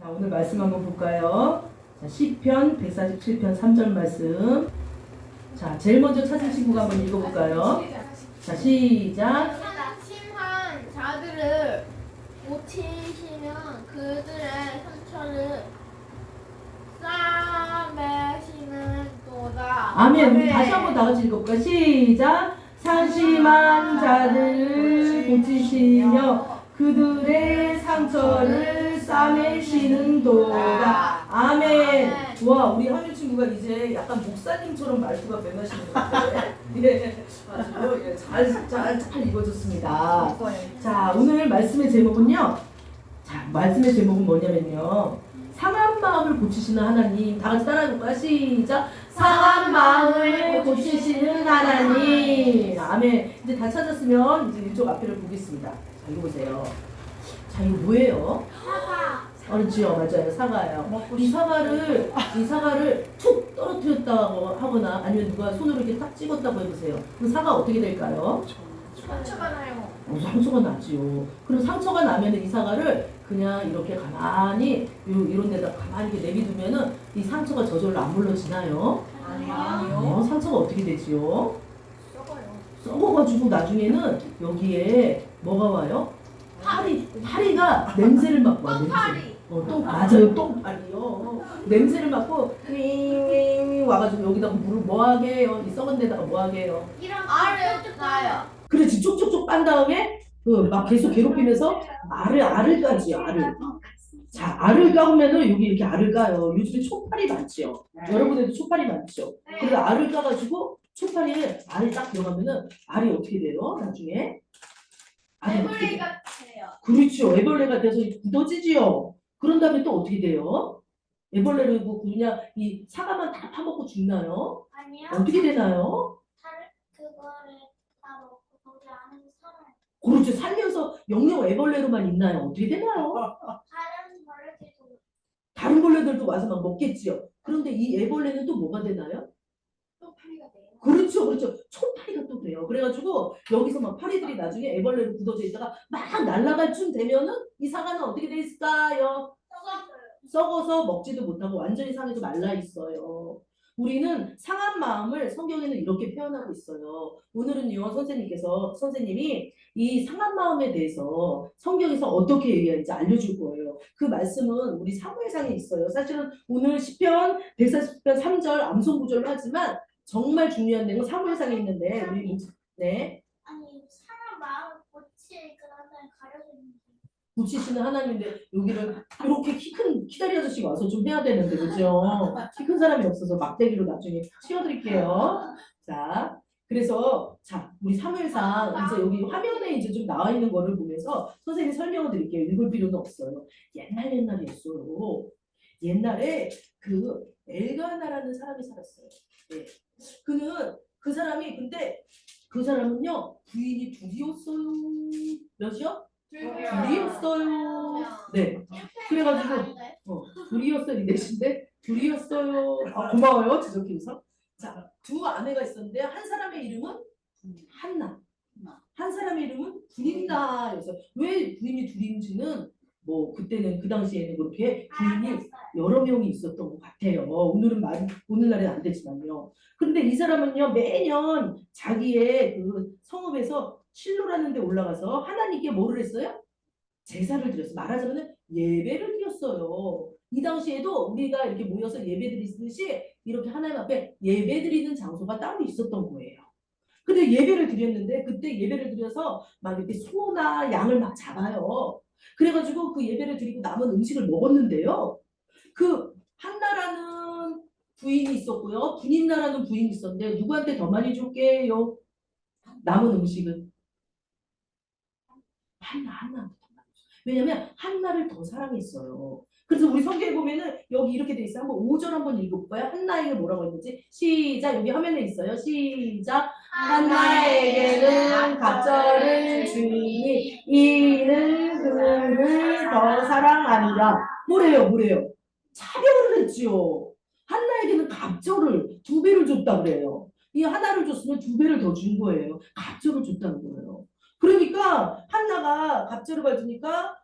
자, 오늘 말씀 한번 볼까요? 자, 시편 147편 3절 말씀. 자, 제일 먼저 찾은 친구가 한번 읽어볼까요? 자, 시작. 낙심한 자들을 고치시면 그들의 상처를 싸매시는 도다. 아멘. 우리 다시 한번 다 같이 읽어볼까요? 시작. 상심한 자들을 고치시며 그들의 상처를 싸매시는 도다. 아멘. 와, 우리 한유 친구가 이제 약간 목사님처럼 말투가 변하시는 것 같아요. 예, 아주 예, 잘 읽어줬습니다. 자, 오늘 말씀의 제목은요. 자, 말씀의 제목은 뭐냐면요. 상한 마음을 고치시는 하나님. 다 같이 따라해볼까요? 시작. 상한 마음을 고치시는 하나님. 아멘. 이제 다 찾았으면 이제 이쪽 앞에를 보겠습니다. 자, 읽어보세요. 자, 이거 뭐예요? 사과. 그렇지요, 맞아요. 사과예요. 이 사과를 툭 떨어뜨렸다고 하거나 아니면 누가 손으로 이렇게 탁 찍었다고 해보세요. 그 사과 어떻게 될까요? 상처가 나요. 상처가 나지요. 그럼 상처가 나면 이 사과를 그냥 이렇게 가만히 이런 데다 가만히 이렇게 내비두면은 이 상처가 저절로 안 물러지나요? 아니요. 상처가 어떻게 되지요? 썩어요. 썩어가지고 나중에는 여기에 뭐가 와요? 파리가 냄새를 맡고 와. 똥파리. 맞아요. 똥파리요. 냄새를 맡고 윙윙 와가지고 여기다가 물을 뭐하게 해요? 이 썩은 데다가 뭐하게 해요? 이런 알을 나요. 그렇지. 쪽쪽쪽 빤 다음에 막 계속 괴롭히면서 알을 까지요. 알을. 자, 알을 까면은 여기 이렇게 알을 까요. 요즘에 초파리 많지요. 여러분들도 초파리 많죠. 그래서 알을 까가지고 초파리에 알이 딱 들어가면은 알이 어떻게 돼요? 나중에 알이 어떻게 애벌레 돼요? 같아요. 그렇죠. 애벌레가 돼서 굳어지지요. 그런 다음에 또 어떻게 돼요? 애벌레를 뭐 그냥 이 사과만 다 파먹고 죽나요? 아니요. 어떻게 되나요? 그거를 다 먹고 거기 안에서 살아요. 그렇죠. 살면서 영영 애벌레로만 있나요? 어떻게 되나요? 다른 벌레들도 다른 벌레들도 와서 막 먹겠지요. 그런데 이 애벌레는 또 뭐가 되나요? 또 파리가 돼요. 그렇죠, 그렇죠. 초파리가 또 돼요. 그래가지고 여기서 막 파리들이 나중에 애벌레로 굳어져 있다가 막 날아갈 쯤 되면은 이 사과는 어떻게 돼 있을까요? 썩었어요. 썩어서 먹지도 못하고 완전히 상해서 말라 있어요. 우리는 상한 마음을 성경에는 이렇게 표현하고 있어요. 오늘은요, 선생님이 이 상한 마음에 대해서 성경에서 어떻게 얘기하는지 알려줄 거예요. 그 말씀은 우리 사무엘상에 있어요. 사실은 오늘 시편 140편 3절 암송 구절로 하지만 정말 중요한 내용은 사무엘상에 있는데 우리 네. 아니 사람 마음을 고칠 그런 날 가려져 있는 게. 고치시는 하나님인데 여기를 이렇게 키 큰 키다리 아저씨가 와서 좀 해야 되는데 그죠? 키 큰 사람이 없어서 막대기로 나중에 치워드릴게요. 자, 그래서 자 우리 사무엘상 이제 여기 화면에 이제 좀 나와 있는 거를 보면서 선생님이 설명을 드릴게요. 읽을 필요는 없어요. 옛날이었어요. 옛날에 그 엘가나라는 사람이 살았어요. 네. 그 사람이 근데 그 사람은요 부인이 둘이었어요. 몇이요? 둘이었어요. 네. 그래가지고 둘이었어요. 이 넷인데 둘이었어요. 아, 고마워요. 지적해서. 자, 두 아내가 있었는데 한 사람의 이름은 한나. 한 사람의 이름은 분인다여서 왜 부인이 둘인지는 뭐 그때는 그 당시에는 그렇게 부인이 여러 명이 있었던 것 같아요. 오늘날은 안 되지만요. 그런데 이 사람은요 매년 자기의 그 성읍에서 실로라는 데 올라가서 하나님께 뭐를 했어요? 제사를 드렸어요. 말하자면 예배를 드렸어요. 이 당시에도 우리가 이렇게 모여서 예배 드리듯이 이렇게 하나님 앞에 예배 드리는 장소가 따로 있었던 거예요. 근데 예배를 드렸는데 그때 예배를 드려서 막 이렇게 소나 양을 막 잡아요. 그래가지고 그 예배를 드리고 남은 음식을 먹었는데요. 그 한나라는 부인이 있었고요. 분인나라는 부인이 있었는데 누구한테 더 많이 줄게요? 남은 음식은 한나한테 더 많이 줬어요. 왜냐면 한나를 더 사랑했어요. 그래서 우리 성경에 보면은 여기 이렇게 돼 있어요. 한번 5절 한번 읽어볼까요? 한나에게 뭐라고 했는지 시작. 여기 화면에 있어요. 시작. 한나에게는 갑절을 주니 이는 그를 더 사랑하니라. 뭐래요? 차별을 했지요. 한나에게는 갑절을 2배를 줬다 그래요. 이 하나를 줬으면 2배를 더 준 거예요. 갑절을 줬다는 거예요. 그러니까 한나가 갑절을 받으니까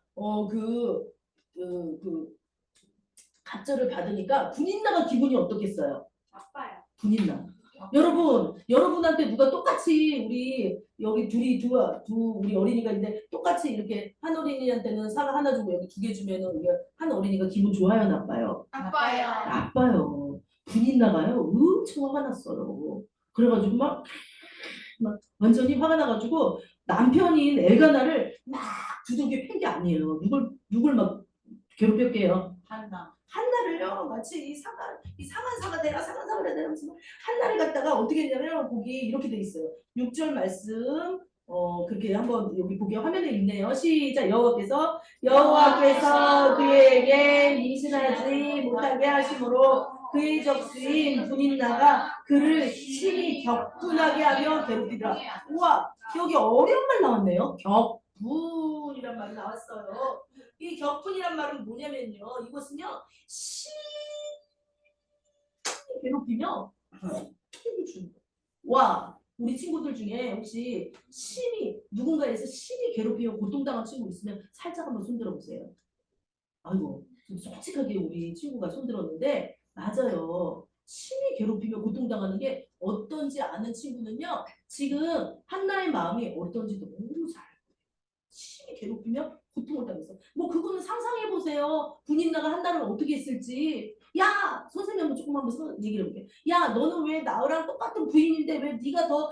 갑절을 받으니까 분인나가 기분이 어떻겠어요? 아빠요. 분인나. 여러분한테 누가 똑같이 우리 여기 우리 어린이가 있는데 똑같이 이렇게 한 어린이한테는 사과 하나 주고 여기 2개 주면은 우리 한 어린이가 기분 좋아요, 나빠요? 아빠요. 나빠요. 분이 나가요. 엄청 화가 났어요. 그래가지고 막 완전히 화가 나가지고 남편인 엘가나를 막 두들겨 팬 게 아니에요. 누굴 막 괴롭혔게요. 한나를요, 마치 이 상한 사가 되라, 상한 사가 되라 하면서 한나를 갖다가 어떻게 했냐면, 거기 이렇게 돼 있어요. 6절 말씀, 그렇게 한번 여기 보기 화면에 있네요. 시작. 여호와께서 그에게 임신하지 못하게 하심으로 그의 적수인 분인나가 그를 심히 격분하게 하며 괴롭히더라. 우와, 여기 어려운 말 나왔네요. 격분이란 말이 나왔어요. 이 격분이란 말은 뭐냐면요. 이것은요. 심히 괴롭히며 통을 주는 거예요. 와, 우리 친구들 중에 혹시 누군가에서 심히 괴롭히며 고통당한 친구 있으면 살짝 한번 손들어 보세요. 아이고, 좀 솔직하게 우리 친구가 손들었는데 맞아요. 심히 괴롭히며 고통당하는 게 어떤지 아는 친구는요. 지금 한나의 마음이 어떤지 너무 잘 알아요. 심히 괴롭히며 고통을 당했어. 뭐 그거는 상상해 보세요. 군인나가 한나를 어떻게 했을지. 야, 선생님 한번 조금 한번 얘기를 해볼게. 야, 너는 왜 나랑 똑같은 부인인데 왜 네가 더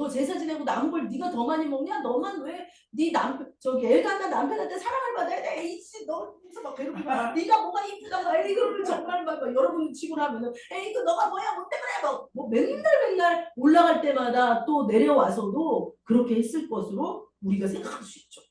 제사 지내고 남은 걸 네가 더 많이 먹냐? 너만 왜 네 남편 저기 엘가나 남편한테 사랑을 받아야 돼? 이씨 너 무슨 막 괴롭히고 네가 뭐가 이쁘다고 에이그 정말 막 여러분 치고 하면은 에이그 너가 뭐야 뭐 때문에 뭐 맨날 올라갈 때마다 또 내려와서도 그렇게 했을 것으로 우리가 생각할 수 있죠.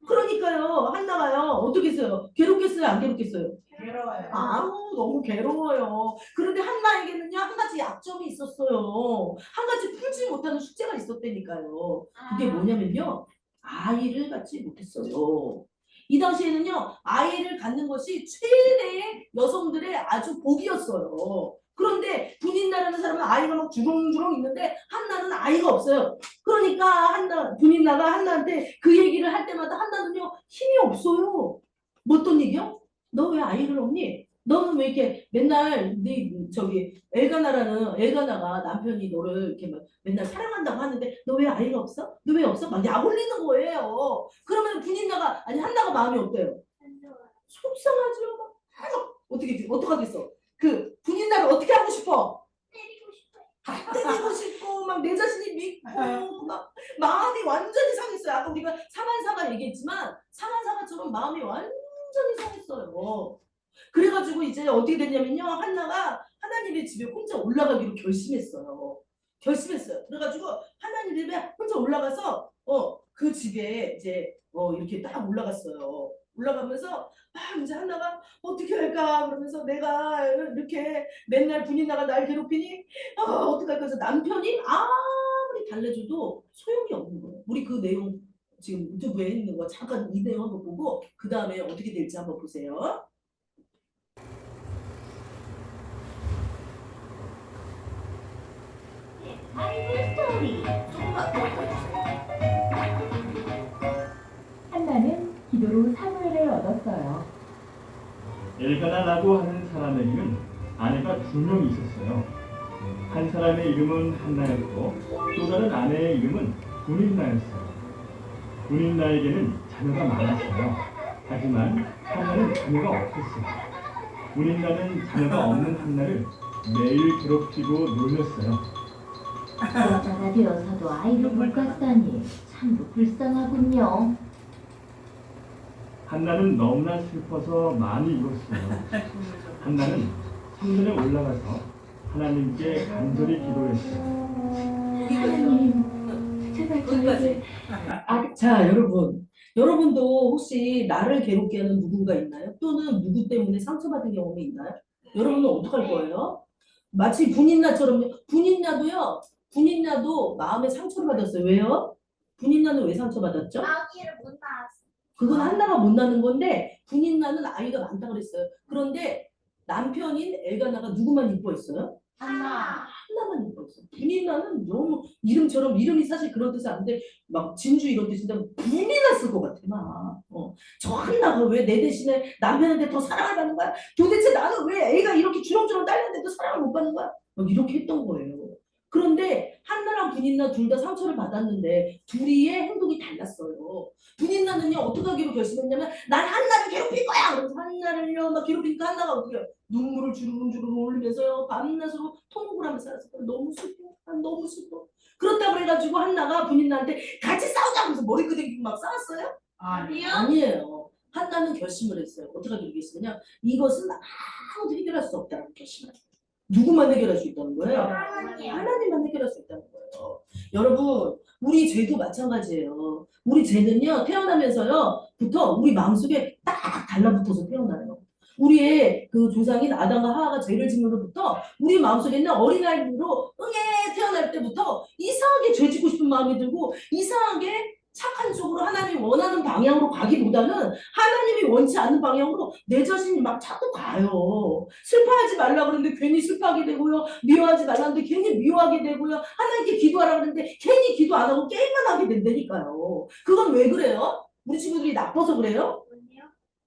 그러니까요 한나가요 어떻게 했어요? 괴롭겠어요? 안 괴롭겠어요? 괴로워요. 아우 너무 괴로워요. 그런데 한나에게는요 한 가지 약점이 있었어요. 한 가지 풀지 못하는 숙제가 있었다니까요. 그게 뭐냐면요 아이를 갖지 못했어요. 이 당시에는요 아이를 갖는 것이 최대의 여성들의 아주 복이었어요. 그런데 분인나라는 사람은 아이가 막 주렁주렁 있는데 한나는 아이가 없어요. 그러니까 분인나가 한나한테 그 얘기를 할 때마다 한나는요 힘이 없어요. 뭐 어떤 얘기요? 너 왜 아이를 없니? 너는 왜 이렇게 맨날 네 저기 엘가나가 남편이 너를 이렇게 막 맨날 사랑한다고 하는데 너 왜 아이가 없어? 너 왜 없어? 막 약 올리는 거예요. 그러면 분인나가 아니 한나가 마음이 어때요? 속상하죠. 막 어떡하겠어? 그 분인나를 어떻게 하고 싶어? 때리고 싶어요. 때리고 싶고 막 내 자신이 믿고 막 마음이 완전히 상했어요. 아까 우리가 사만사가 얘기했지만 사만사가처럼 마음이 완전히 상했어요. 그래가지고 이제 어떻게 됐냐면요. 한나가 하나님의 집에 혼자 올라가기로 결심했어요. 그래가지고 하나님 집에 혼자 올라가서 그 집에 이제 이렇게 딱 올라갔어요. 올라가면서 이제 한나가 어떻게 할까 그러면서 내가 이렇게 맨날 분인나가 날 괴롭히니 어떻게 할까 해서 남편이 아무리 달래줘도 소용이 없는 거예요. 우리 그 내용 지금 유튜브에 있는 거 잠깐 이 내용 한번 보고 그 다음에 어떻게 될지 한번 보세요. 바이블 스토리. 조금만 더 해주세요. 한나는 기도로 사무엘을 얻었어요. 엘가나라고 하는 사람에게는 아내가 2명이 있었어요. 한 사람의 이름은 한나였고 또 다른 아내의 이름은 분인나였어요. 분인나에게는 자녀가 많았어요. 하지만 한나는 자녀가 없었어요. 분인나는 자녀가 없는 한나를 매일 괴롭히고 놀렸어요. 여자가 되어서도 아이를 못 갖다니 참도 불쌍하군요. 한나는 너무나 슬퍼서 많이 울었어요. 한나는 성전에 올라가서 하나님께 간절히 기도했어요. 하나님, 제발 저에게 자, 여러분도 혹시 나를 괴롭게 하는 누군가 있나요? 또는 누구 때문에 상처받은 경험이 있나요? 여러분은 어떡할 거예요? 마치 분인나도 마음에 상처를 받았어요. 왜요? 분인나는 왜 상처받았죠? 아기를 못 낳았어. 그건 한나가 못 낳는 건데 분인나는 아이가 많다고 그랬어요. 그런데 남편인 엘가나가 누구만 이뻐했어요? 한나. 한나만 이뻐했어요. 그랬어. 분인나는 너무 이름처럼 이름이 사실 그런 뜻이 아닌데 막 진주 이런 뜻인데 분이 났을 것 같아 막. 저 한나가 왜 내 대신에 남편한테 더 사랑을 받는 거야? 도대체 나는 왜 애가 이렇게 주렁주렁 딸렸는데도 사랑을 못 받는 거야? 막 이렇게 했던 거예요. 그런데 한나랑 분인나 둘 다 상처를 받았는데 둘이의 행동이 달랐어요. 분인나는요 어떻게 하기로 결심했냐면 난 한나를 괴롭힐 거야. 그래서 한나를요 막 괴롭히니까 한나가 어떻게 해요? 눈물을 주르륵주르륵 흘리면서요 밤낮으로 통곡을 하면서 살았어요. 너무 슬퍼. 난 너무 슬퍼. 그렇다고 해가지고 한나가 분인나한테 같이 싸우자 하면서 머리 끄댕기고 막 싸웠어요? 아니요. 아니에요. 한나는 결심을 했어요. 어떻게 하기로 결심했냐? 이것은 아무도 해결할 수 없다는 결심을 했어요. 누구만 해결할 수 있다는 거예요? 하나님. 하나님만 해결할 수 있다는 거예요. 여러분, 우리 죄도 마찬가지예요. 우리 죄는요, 태어나면서요,부터 우리 마음속에 딱 달라붙어서 태어나요. 우리의 그 조상인 아담과 하와가 죄를 짓면서부터 우리 마음속에 있는 어린아이로 응애 태어날 때부터 이상하게 죄 짓고 싶은 마음이 들고 이상하게 착한 쪽으로 하나님이 원하는 방향으로 가기보다는 하나님이 원치 않는 방향으로 내 자신이 막 자꾸 가요. 슬퍼하지 말라 그러는데 괜히 슬퍼하게 되고요. 미워하지 말라는데 괜히 미워하게 되고요. 하나님께 기도하라 그러는데 괜히 기도 안 하고 게임만 하게 된다니까요. 그건 왜 그래요? 우리 친구들이 나빠서 그래요?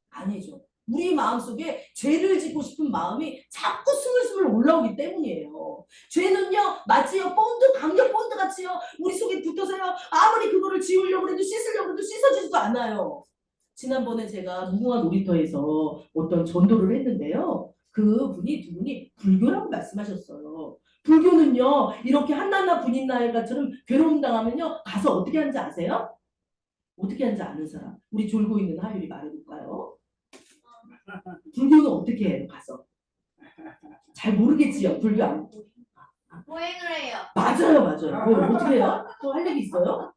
아니죠. 우리 마음속에 죄를 짓고 싶은 마음이 자꾸 스물스물 올라오기 때문이에요. 죄는요 마치요 본드 강력 본드 같이요 우리 속에 붙어서요 아무리 그거를 지우려고 해도 씻으려고 해도 씻어지지도 않아요. 지난번에 제가 무궁화 놀이터에서 어떤 전도를 했는데요. 두 분이 불교라고 말씀하셨어요. 불교는요 이렇게 한나나 분인나이가처럼 괴로움 당하면요 가서 어떻게 하는지 아세요? 어떻게 하는지 아는 사람? 우리 졸고 있는 하율이 말해볼까요? 불교는 어떻게 해요? 가서 잘 모르겠지요. 불교 안 보행을 해요. 맞아요. 뭐 어떻게 해요? 또 할 얘기 있어요?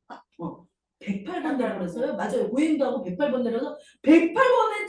108번 내려서요. 맞아요. 고행도 하고 108번 내려서 108번의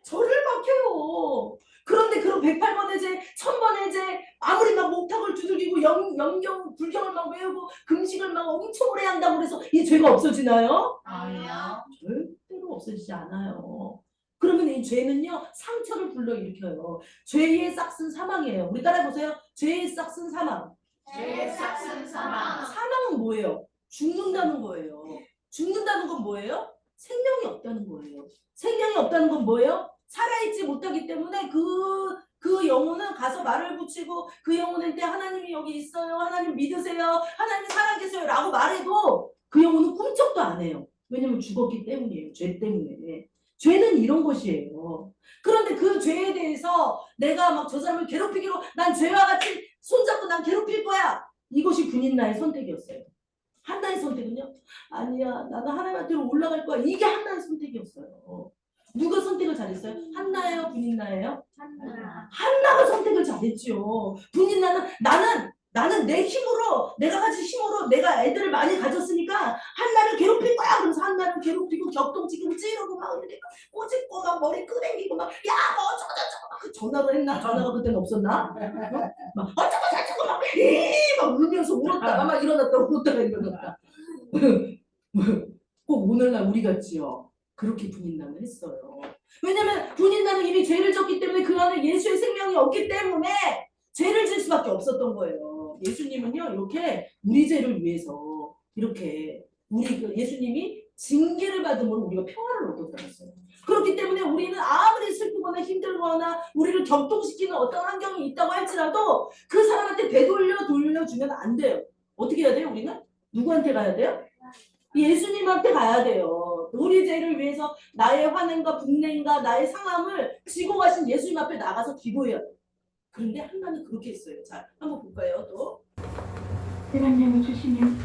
절을 막 해요. 그런데 그런 108번의 제, 1000번의 제 아무리 막 목탁을 두들기고 영경 불경을 막 외우고 금식을 막 엄청 오래 한다고 그래서 이 죄가 없어지나요? 아니요. 절대로 없어지지 않아요. 그러면 이 죄는요 상처를 불러일으켜요. 죄의 싹슨 사망이에요. 우리 따라해보세요. 죄의 싹슨 사망. 죄의 싹슨 사망. 사망은 뭐예요? 죽는다는 거예요. 죽는다는 건 뭐예요? 생명이 없다는 거예요. 생명이 없다는 건 뭐예요? 살아있지 못하기 때문에 그 영혼은 가서 말을 붙이고 그 영혼한테 하나님이 여기 있어요. 하나님 믿으세요. 하나님 살아계세요. 라고 말해도 그 영혼은 꿈쩍도 안 해요. 왜냐면 죽었기 때문이에요. 죄 때문에. 죄는 이런 것이에요. 그런데 그 죄에 대해서 내가 막 저 사람을 괴롭히기로 난 죄와 같이 손잡고 난 괴롭힐 거야. 이것이 분인나의 선택이었어요. 한나의 선택은요? 아니야. 나는 하나님한테로 올라갈 거야. 이게 한나의 선택이었어요. 누가 선택을 잘했어요? 한나예요? 분인나예요? 하나. 한나가 선택을 잘했죠. 분인나는 나는 내 힘으로 내가 가진 힘으로 내가 애들을 많이 가졌으니까 한나를 괴롭힐 거야. 그래서 한나를 괴롭히고 격동지금 찌르고 막 이렇게 꼬집고 막 머리 끄댕기고 막 야 뭐 어쩌고 막 그 전화를 했나? 전화가 그때는 없었나? 막 어쩌고 저쩌고 막 울면서 울었다가 막 일어났다 울었다가 일어났다. 꼭 오늘날 우리 같지요. 그렇게 분인나는 했어요. 왜냐면 분인나는 이미 죄를 졌기 때문에 그 안에 예수의 생명이 없기 때문에 죄를 질 수밖에 없었던 거예요. 예수님은요 이렇게 우리 죄를 위해서 이렇게 우리 예수님이 징계를 받음으로 우리가 평화를 얻었다는 거예요. 그렇기 때문에 우리는 아무리 슬프거나 힘들거나 우리를 격동시키는 어떤 환경이 있다고 할지라도 그 사람한테 돌려주면 안 돼요. 어떻게 해야 돼요? 우리는? 누구한테 가야 돼요? 예수님한테 가야 돼요. 우리 죄를 위해서 나의 환난과 분냉과 나의 상함을 지고 가신 예수님 앞에 나가서 기도해야 돼요. 그런데 한나는 그렇게 했어요. 자, 한번 볼까요? 또. 대감량을 주시면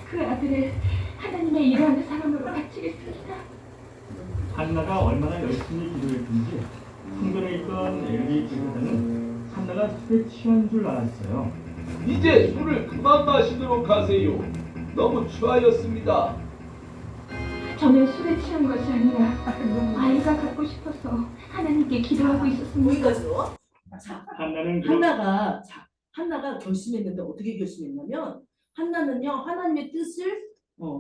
그 아들을 하나님의 일하는 사람으로 바치겠습니다. 한나가 얼마나 열심히 기도했든지 성전에 있던 엘리 제사장은 한나가 술에 취한 줄 알았어요. 이제 술을 그만 마시도록 하세요. 너무 취하였습니다. 저는 술에 취한 것이 아니라 아이가 갖고 싶어서 하나님께 기도하고 있었습니다. 여기까지요. 자, 한나는 한나가 결심했는데 어떻게 결심했냐면 한나는요 하나님의 뜻을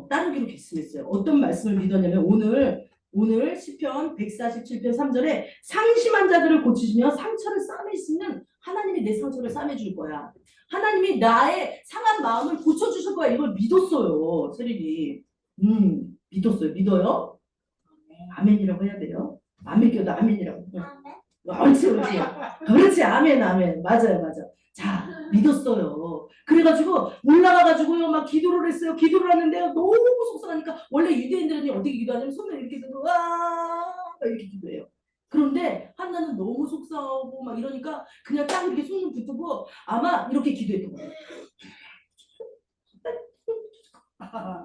따르기로 결심했어요. 어떤 말씀을 믿었냐면 오늘 시편 147편 3절에 상심한 자들을 고치시며 상처를 싸매시는 하나님이 내 상처를 싸매줄 거야. 하나님이 나의 상한 마음을 고쳐주실 거야. 이걸 믿었어요. 세린이. 믿었어요. 믿어요? 아멘이라고 해야 돼요. 안 믿겨도 아멘이라고. 옳지, 옳지. 그렇지, 아멘, 아멘. 맞아요, 맞아. 자, 믿었어요. 그래가지고 올라가가지고요, 막 기도를 했어요. 기도를 하는데요, 너무 속상하니까 원래 유대인들은 어떻게 기도하냐면 손을 이렇게 들고 와 이렇게 기도해요. 그런데 한나는 너무 속상하고 막 이러니까 그냥 딱 이렇게 손을 붙들고 아마 이렇게 기도했던 거예요.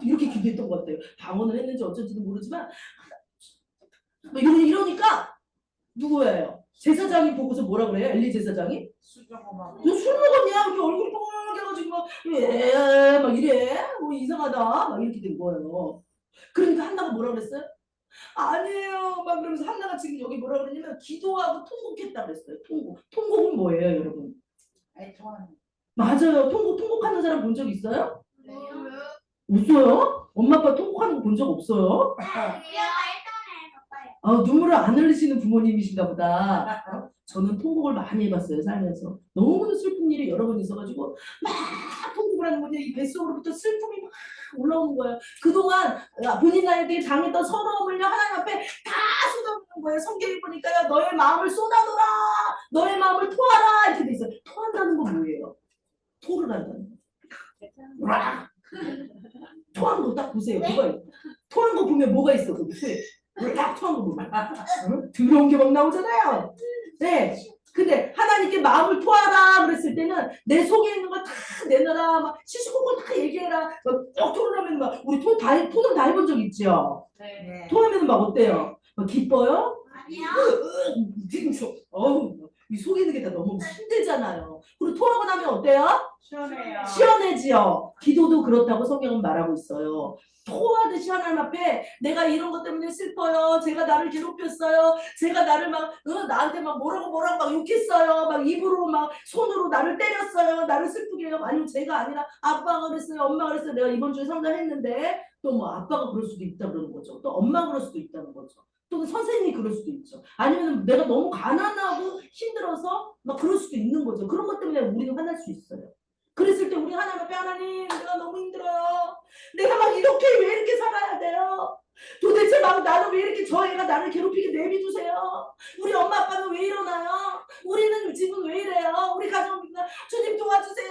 이렇게 기도했던 것 같아요. 방언을 했는지 어쩐지는 모르지만 막 이러니까 누구예요? 제사장이 보고서 뭐라 그래요? 엘리 제사장이? 너 술 먹었냐? 이렇게 얼굴이 빨개가지고 막 이래? 뭐 이상하다 막 이렇게 된 거예요. 그러니까 한나가 뭐라 그랬어요? 아니에요 막 그러면서 한나가 지금 여기 뭐라 그러냐면 기도하고 통곡했다 그랬어요. 통곡은 뭐예요 여러분? 맞아요. 통곡하는 사람 본 적 있어요? 없어요? 엄마 아빠 통곡하는 거 본 적 없어요? 눈물을 안 흘리시는 부모님이신가 보다. 저는 통곡을 많이 해봤어요, 살면서. 너무도 슬픈 일이 여러 번 있어가지고 막 통곡을 하는 건데 이 뱃속으로부터 슬픔이 막 올라오는 거예요. 그동안 본인 나에게 당했던 서러움을요 하나님 앞에 다 쏟아붓는 거예요. 성경에 보니까요, 너의 마음을 쏟아놓으라, 너의 마음을 토하라 이렇게 돼 있어요. 토한다는 건 뭐예요? 토를 한다는 거. 토하는 거 딱 보세요. 토하는 거 보면 뭐가 있어? 거기 딱 토한 거 보면 더러운 게 막 나오잖아요. 네. 근데 하나님께 마음을 토하라 그랬을 때는 내 속에 있는 걸 다 내놔라, 막 시시콜콜 다 얘기해라, 막 토를 하면 막 우리 토는 다 해본 적 있죠? 네. 토하면 막 어때요? 막 기뻐요? 아니요. 이 속에 있는 게 다 너무 힘들잖아요. 그리고 토하고 나면 어때요? 시원해요. 시원해지요. 기도도 그렇다고 성경은 말하고 있어요. 토하듯이 하나님 앞에 내가 이런 것 때문에 슬퍼요. 제가 나를 괴롭혔어요. 제가 나를 막 나한테 막 뭐라고 막 욕했어요. 막 입으로 막 손으로 나를 때렸어요. 나를 슬프게 해요. 아니면 제가 아니라 아빠가 그랬어요. 엄마가 그랬어요. 내가 이번 주에 상담했는데 또 뭐 아빠가 그럴 수도 있다 그러는 거죠. 또 엄마가 그럴 수도 있다는 거죠. 또 선생님이 그럴 수도 있죠. 아니면 내가 너무 가난하고 힘들어서 막 그럴 수도 있는 거죠. 그런 것 때문에 우리는 화날 수 있어요. 그랬을 때 우리 하나님 앞에 하나님 내가 너무 힘들어요. 내가 막 이렇게 왜 이렇게 살아야 돼요? 도대체 막 나는 왜 이렇게 저 애가 나를 괴롭히게 내비두세요? 우리 엄마 아빠는 왜 이러나요? 우리는 집은 왜 이래요? 우리 가정은 주님 도와주세요.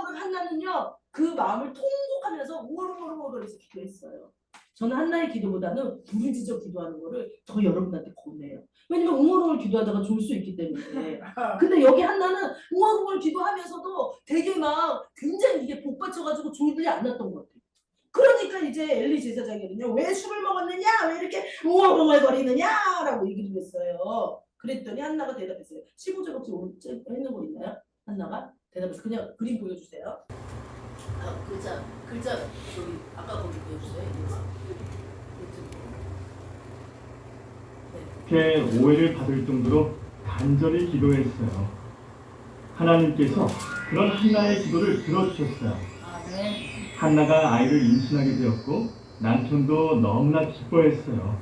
우리 한나는요 그 마음을 통곡하면서 우르르르르 기도했어요. 저는 한나의 기도보다는 부르짖어 기도하는 거를 더 여러분한테 권해요. 왜냐면 웅얼웅얼 기도하다가 졸 수 있기 때문에. 근데 여기 한나는 웅얼웅얼 기도하면서도 되게 막 굉장히 이게 복받쳐가지고 졸지 않았던 것 같아요. 그러니까 이제 엘리 제사장이거든요. 왜 술을 먹었느냐? 왜 이렇게 웅얼웅얼 거리느냐라고 얘기를 했어요. 그랬더니 한나가 대답했어요. 15절 혹시 오른쪽 있는 거 있나요? 한나가 대답해서 그냥 그림 보여주세요. 글자 저기 아까 거기 보여주세요. 꽤 오해를 받을 정도로 간절히 기도했어요. 하나님께서 그런 한나의 기도를 들어주셨어요. 한나가 아이를 임신하게 되었고 남편도 너무나 기뻐했어요.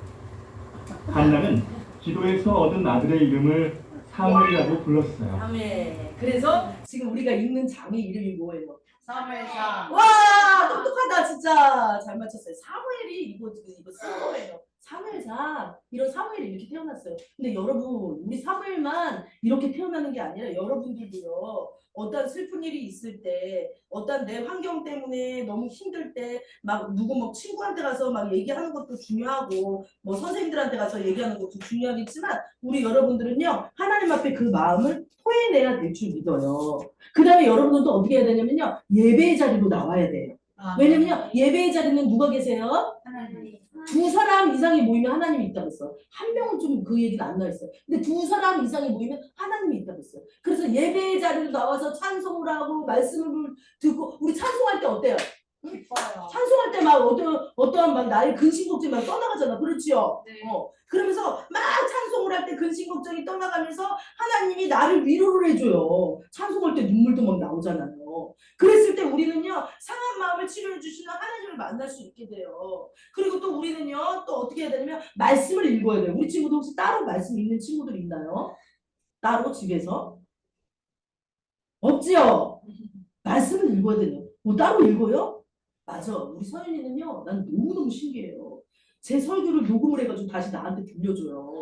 한나는 기도에서 얻은 아들의 이름을 사무엘이라고 불렀어요. 아멘. 그래서 지금 우리가 읽는 장의 이름이 뭐예요? 사무엘상. 와, 똑똑하다 진짜. 잘 맞췄어요. 사무엘이 이거 쓴 거예요. 사무엘상. 이런 사무엘이 이렇게 태어났어요. 근데 여러분, 우리 사무엘만 이렇게 태어나는 게 아니라 여러분들도요. 어떤 슬픈 일이 있을 때, 어떤 내 환경 때문에 너무 힘들 때, 막 누구 뭐 친구한테 가서 막 얘기하는 것도 중요하고, 뭐 선생님들한테 가서 얘기하는 것도 중요하겠지만, 우리 여러분들은요, 하나님 앞에 그 마음을 토해내야 될 줄 믿어요. 그 다음에 여러분들도 어떻게 해야 되냐면요, 예배의 자리로 나와야 돼요. 왜냐면요, 예배의 자리는 누가 계세요? 하나님. 두 사람 이상이 모이면 하나님이 있다고 했어요. 한 명은 좀 그 얘기는 안 나와 있어요. 근데 두 사람 이상이 모이면 하나님이 있다고 했어요. 그래서 예배의 자리로 나와서 찬송을 하고 말씀을 듣고 우리 찬송할 때 어때요? 기뻐요. 찬송할 때 막 어떠한 막 나의 근심 걱정이 막 떠나가잖아. 그렇지요? 네. 그러면서 막 찬송을 할 때 근심 걱정이 떠나가면서 하나님이 나를 위로를 해줘요. 찬송할 때 눈물도 막 나오잖아요. 그랬을 때 우리는요 상한 마음을 치료해 주시는 하나님을 만날 수 있게 돼요. 그리고 또 우리는요 또 어떻게 해야 되냐면 말씀을 읽어야 돼요. 우리 친구도 혹시 따로 말씀 읽는 친구들 있나요? 따로 집에서? 없지요? 말씀을 읽어야 돼요. 뭐 따로 읽어요? 맞아. 우리 서연이는요, 난 너무너무 신기해요. 제 설교를 녹음을 해가지고 다시 나한테 들려줘요.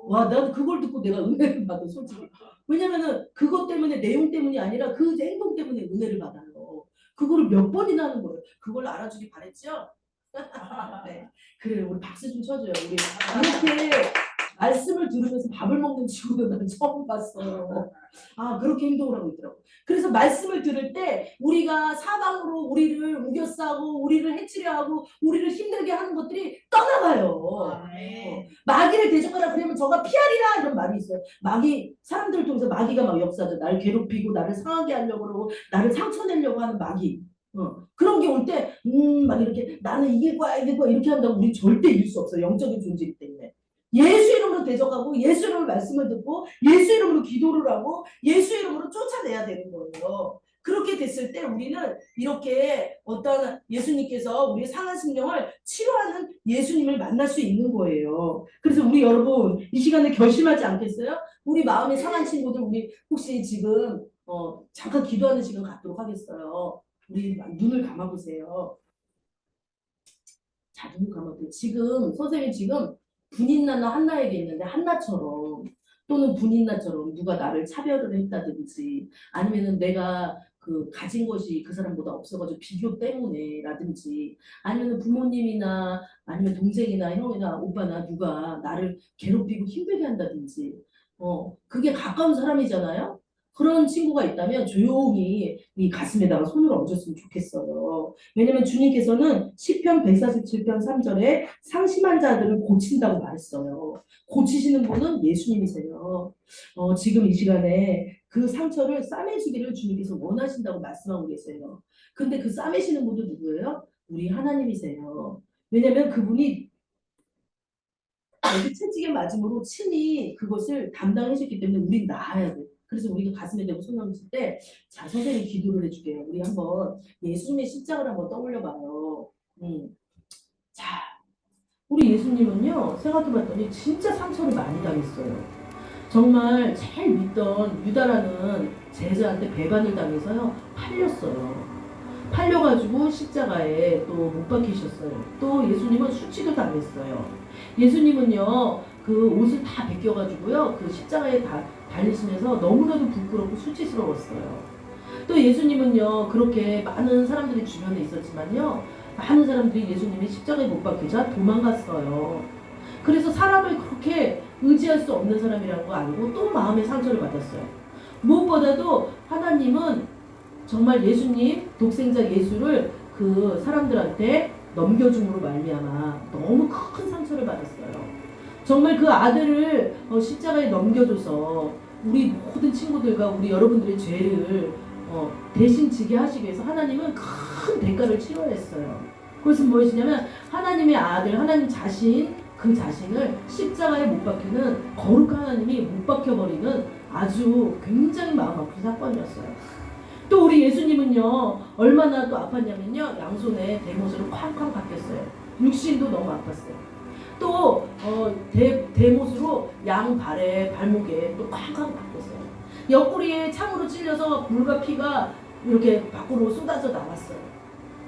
와, 난 그걸 듣고 내가 은혜를 받아, 솔직히. 왜냐면은 그것 때문에, 내용 때문이 아니라 그 행동 때문에 은혜를 받아요. 그거를 몇 번이나 하는 거예요. 그걸 알아주기 바랬죠? 네. 그래, 우리 박수 좀 쳐줘요. 우리 이렇게 말씀을 들으면서 밥을 먹는 친구들 난 처음 봤어요. 아, 그렇게 행동을 하고 있더라고. 그래서 말씀을 들을 때 우리가 사방으로 우리를 우겨싸고 우리를 해치려 하고 우리를 힘들게 하는 것들이 떠나가요. 마귀를 대적하라 그러면 저가 피하리라 이런 말이 있어요. 마귀, 사람들을 통해서 마귀가 막 역사하죠. 나를 괴롭히고 나를 상하게 하려고 그러고 나를 상처내려고 하는 마귀. 그런 게 올 때 막 이렇게 나는 이길 거야 이렇게 한다고 우리 절대 이길 수 없어요. 영적인 존재이기 때문에. 예수 이름으로 대적하고 예수 이름으로 말씀을 듣고 예수 이름으로 기도를 하고 예수 이름으로 쫓아내야 되는 거예요. 그렇게 됐을 때 우리는 이렇게 어떤 예수님께서 우리의 상한 심령을 치료하는 예수님을 만날 수 있는 거예요. 그래서 우리 여러분 이 시간에 결심하지 않겠어요? 우리 마음의 상한 친구들 우리 혹시 지금 잠깐 기도하는 시간 갖도록 하겠어요. 우리 눈을 감아보세요. 자, 눈을 감아보세요. 지금 선생님 지금 분인나나 한나에게 있는데 한나처럼 또는 분인나처럼 누가 나를 차별을 했다든지 아니면은 내가 그 가진 것이 그 사람보다 없어가지고 비교 때문에라든지 아니면 부모님이나 아니면 동생이나 형이나 오빠나 누가 나를 괴롭히고 힘들게 한다든지 그게 가까운 사람이잖아요. 그런 친구가 있다면 조용히 이 가슴에다가 손을 얹었으면 좋겠어요. 왜냐면 주님께서는 시편 147편 3절에 상심한 자들을 고친다고 말했어요. 고치시는 분은 예수님이세요. 지금 이 시간에 그 상처를 싸매주기를 주님께서 원하신다고 말씀하고 계세요. 근데 그 싸매시는 분도 누구예요? 우리 하나님이세요. 왜냐면 그분이 채찍에 맞음으로 친히 그것을 담당해주기 때문에 우린 나아야 돼. 그래서 우리가 가슴에 대고 손을 얹을 때, 자, 선생님이 기도를 해줄게요. 우리 한번 예수님의 십자가를 한번 떠올려봐요. 자, 우리 예수님은요, 생각해봤더니 진짜 상처를 많이 당했어요. 정말 제일 믿던 유다라는 제자한테 배반을 당해서요, 팔렸어요. 팔려가지고 십자가에 또 못 박히셨어요. 또 예수님은 수치도 당했어요. 예수님은요, 그 옷을 다 벗겨가지고요, 그 십자가에 달리시면서 너무나도 부끄럽고 수치스러웠어요. 또 예수님은요, 그렇게 많은 사람들이 주변에 있었지만요, 많은 사람들이 예수님이 십자가에 못 박히자 도망갔어요. 그래서 사람을 그렇게 의지할 수 없는 사람이라는 거 알고 또 마음의 상처를 받았어요. 무엇보다도 하나님은 정말 예수님, 독생자 예수를 그 사람들한테 넘겨줌으로 말미암아 너무 큰 상처를 받았어요. 정말 그 아들을 십자가에 넘겨줘서 우리 모든 친구들과 우리 여러분들의 죄를 대신 지게 하시기 위해서 하나님은 큰 대가를 치러냈어요. 그것은 무엇이냐면 하나님의 아들, 하나님 자신, 그 자신을 십자가에 못 박히는 거룩한 하나님이 못 박혀버리는 아주 굉장히 마음 아픈 사건이었어요. 또 우리 예수님은요, 얼마나 또 아팠냐면요, 양손에 대못으로 쾅쾅 박혔어요. 육신도 너무 아팠어요. 또 대못으로 양 발에 발목에 또 쾅쾅 박혔어요. 옆구리에 창으로 찔려서 물과 피가 이렇게 밖으로 쏟아져 나왔어요.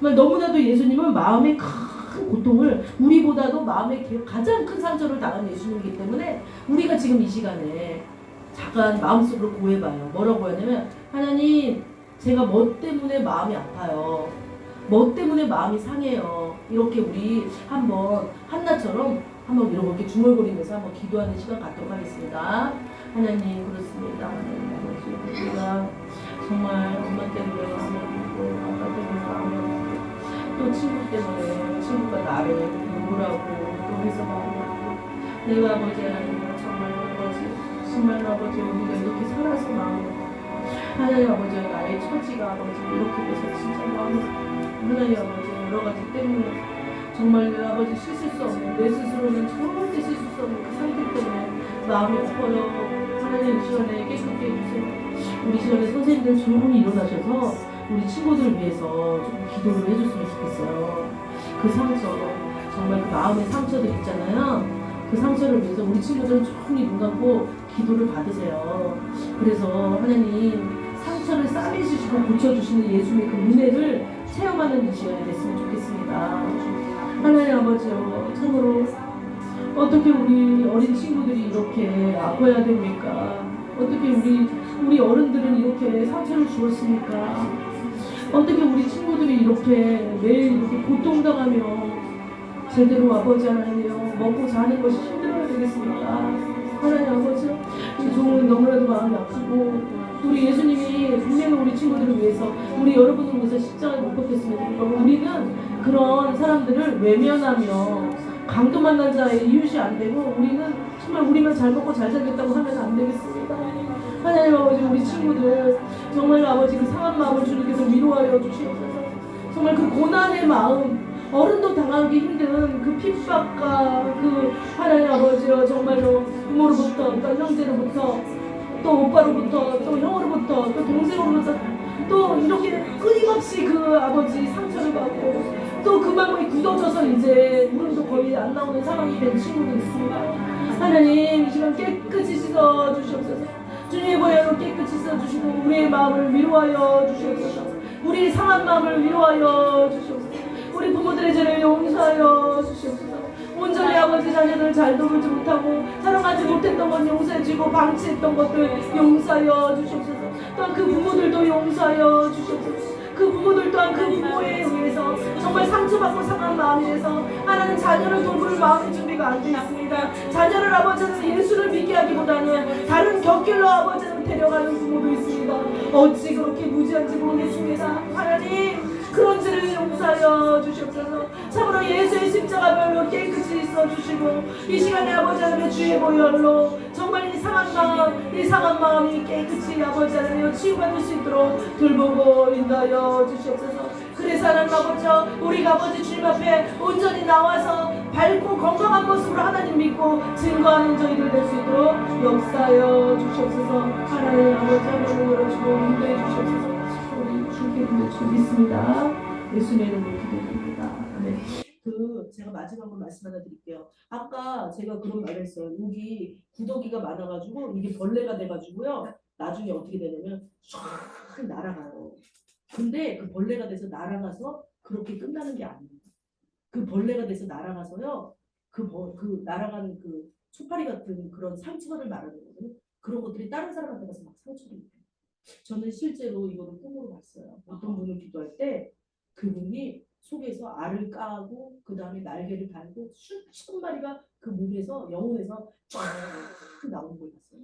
너무나도 예수님은 마음의 큰 고통을, 우리보다도 마음의 가장 큰 상처를 당한 예수님이기 때문에 우리가 지금 이 시간에 잠깐 마음속으로 고해봐요. 뭐라고 하냐면, 하나님, 제가 뭐 때문에 마음이 아파요. 뭐 때문에 마음이 상해요. 이렇게 우리 한번 한나처럼 한번 이렇게 중얼거리면서 한번 기도하는 시간 갖도록 하겠습니다. 하나님, 그렇습니다. 하나님, 우리가 정말 엄마 때문에 마음이 아프고 아빠 때문에 마음이 아프고 또 친구 때문에 친구가 나를 뭐라고 또 해서 마음이 아프고 내가 아버지 하나님 정말 아버지 정말 아버지 우리가 이렇게 살아서 마음이 아프고 하나님 아버지 나의 처지가 아버지 이렇게 돼서 진짜 마음이 하나님 아버지 여러 가지 때문에 정말 내 아버지 씻을 수 없는 내 스스로는 절대 씻을 수 없는 그 상태 때문에 마음이 아파요. 하나님 이 시간에 깨끗게 해주세요. 우리 시간에 선생님들 조용히 일어나셔서 우리 친구들을 위해서 좀 기도를 해줬으면 좋겠어요. 그 상처 정말 그 마음의 상처들 있잖아요. 그 상처를 위해서 우리 친구들은 조용히 눈 감고 기도를 받으세요. 그래서 하나님 상처 상처를 싸매주시고 고쳐주시는 예수님의 그 은혜를 체험하는 이 시간이 됐으면 좋겠습니다. 하나님 아버지요, 참으로 어떻게 우리 어린 친구들이 이렇게 아파야 됩니까? 어떻게 우리 어른들은 이렇게 상처를 주었습니까? 어떻게 우리 친구들이 이렇게 매일 이렇게 고통당하며 제대로 아버지 하나님이요 먹고 사는 것이 힘들어야 되겠습니까? 하나님 아버지, 이 종은 너무나도 마음이 아프고 우리 예수님이 분명히 우리 친구들을 위해서 우리 여러분을 위해서 십자가를 못 걷겠습니다. 우리는 그런 사람들을 외면하며 강도 만난 자의 이웃이 안 되고 우리는 정말 우리만 잘 먹고 잘 살겠다고 하면 안 되겠습니다. 하나님 아버지, 우리 친구들 정말 아버지 그 상한 마음을 주님께서 위로하여 주시옵소서. 정말 그 고난의 마음, 어른도 당하기 힘든 그 핍박과 그 하나님 아버지여 정말로 부모로부터 또 형제로부터 또 오빠로부터 또 형으로부터 또 동생으로부터 또 이렇게 끊임없이 그 아버지 상처를 받고 또 그 마음이 굳어져서 이제 울음도 거의 안 나오는 상황이 된 친구도 있습니다. 하나님 이 시간 깨끗이 씻어 주시옵소서. 주님의 보혈로 깨끗이 씻어 주시고 우리의 마음을 위로하여 주시옵소서. 우리 상한 마음을 위로하여 주시옵소서. 우리 부모들의 죄를 용서하여 주시옵소서. 온전히 아버지 자녀들을 잘 돌보지 못하고 사랑하지 못했던 것 용서해주고 방치했던 것들 용서하여 주시옵소서. 또한 그 부모들도 용서하여 주시옵소서. 그 부모들 또한 그 부모에 의해서 정말 상처받고 상한 마음에서 하나님 자녀를 돌볼 마음의 준비가 안 되어 있습니다. 자녀를 아버지는 예수를 믿게 하기보다는 다른 곁길로 아버지는 데려가는 부모도 있습니다. 어찌 그렇게 무지한지 모르겠습니다. 하나님 그런 죄를 용서하여 주시옵소서. 참으로 예수의 십자가별로 깨끗이 써주시고 이 시간에 아버지 하나님의 주의 보혈로 정말 이 상한 마음이 깨끗이 아버지 하나님 치유받을 수 있도록 돌보고 인도하여 주시옵소서. 그래서 하나님 아버지 우리가 아버지 주님 앞에 온전히 나와서 밝고 건강한 모습으로 하나님 믿고 증거하는 저희들 될 수 있도록 역사하여 주시옵소서. 하나님 아버지 하나님 열어주고 인도해 주시옵소서. 우리 주께 믿습니다. 예수님의 이름으로 기도드립니다. 아멘. 제가 마지막으로 말씀 하나 드릴게요. 아까 제가 그런 말을 했어요. 여기 구더기가 많아가지고 이게 벌레가 돼가지고요. 나중에 어떻게 되냐면 쫙 날아가요. 근데 그 벌레가 돼서 날아가서 그렇게 끝나는 게 아니에요. 그 벌레가 돼서 날아가서요. 그 날아가는 그 초파리 같은 그런 상처를 말하는 거거든요. 그런 것들이 다른 사람한테 가서 막 상처를 입혀요. 저는 실제로 이거를 꿈으로 봤어요. 어떤 분을 기도할 때 그분이 속에서 알을 까고 그 다음에 날개를 달고 수천 마리가 그 몸에서 영혼에서 쫙 나오는 걸 봤어요.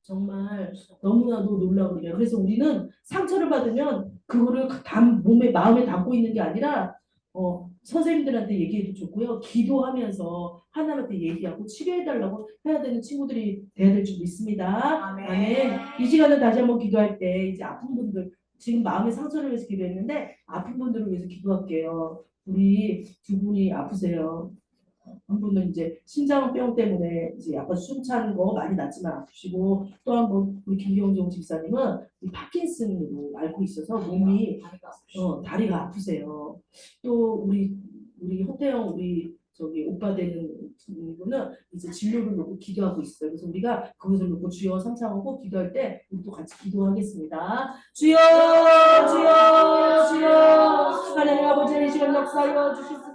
정말 너무나도 놀라운 일이에요. 그래서 우리는 상처를 받으면 그거를 마음에 담고 있는 게 아니라 선생님들한테 얘기해도 좋고요. 기도하면서 하나님한테 얘기하고 치료해달라고 해야 되는 친구들이 돼야 될 줄 믿습니다. 아멘. 이 시간은 다시 한번 기도할 때 이제 아픈 분들 지금 마음의 상처를 위해서 기도했는데 아픈 분들을 위해서 기도할게요. 우리 두 분이 아프세요. 한 분은 이제 심장병 때문에 이제 약간 숨찬 거 많이 났지만 아프시고 또 한 번 우리 김경종 집사님은 이 파킨슨으로 앓고 있어서 몸이 다리가 아프세요. 또 우리 호태영 우리 저기 오빠 되는 분은 이제 진료를 놓고 기도하고 있어요. 그래서 우리가 그것을 놓고 주여 삼창하고 기도할 때 우리 또 같이 기도하겠습니다. 주여 주여 주여 하나님 아버지 이 시간 역사하여 주시옵소서.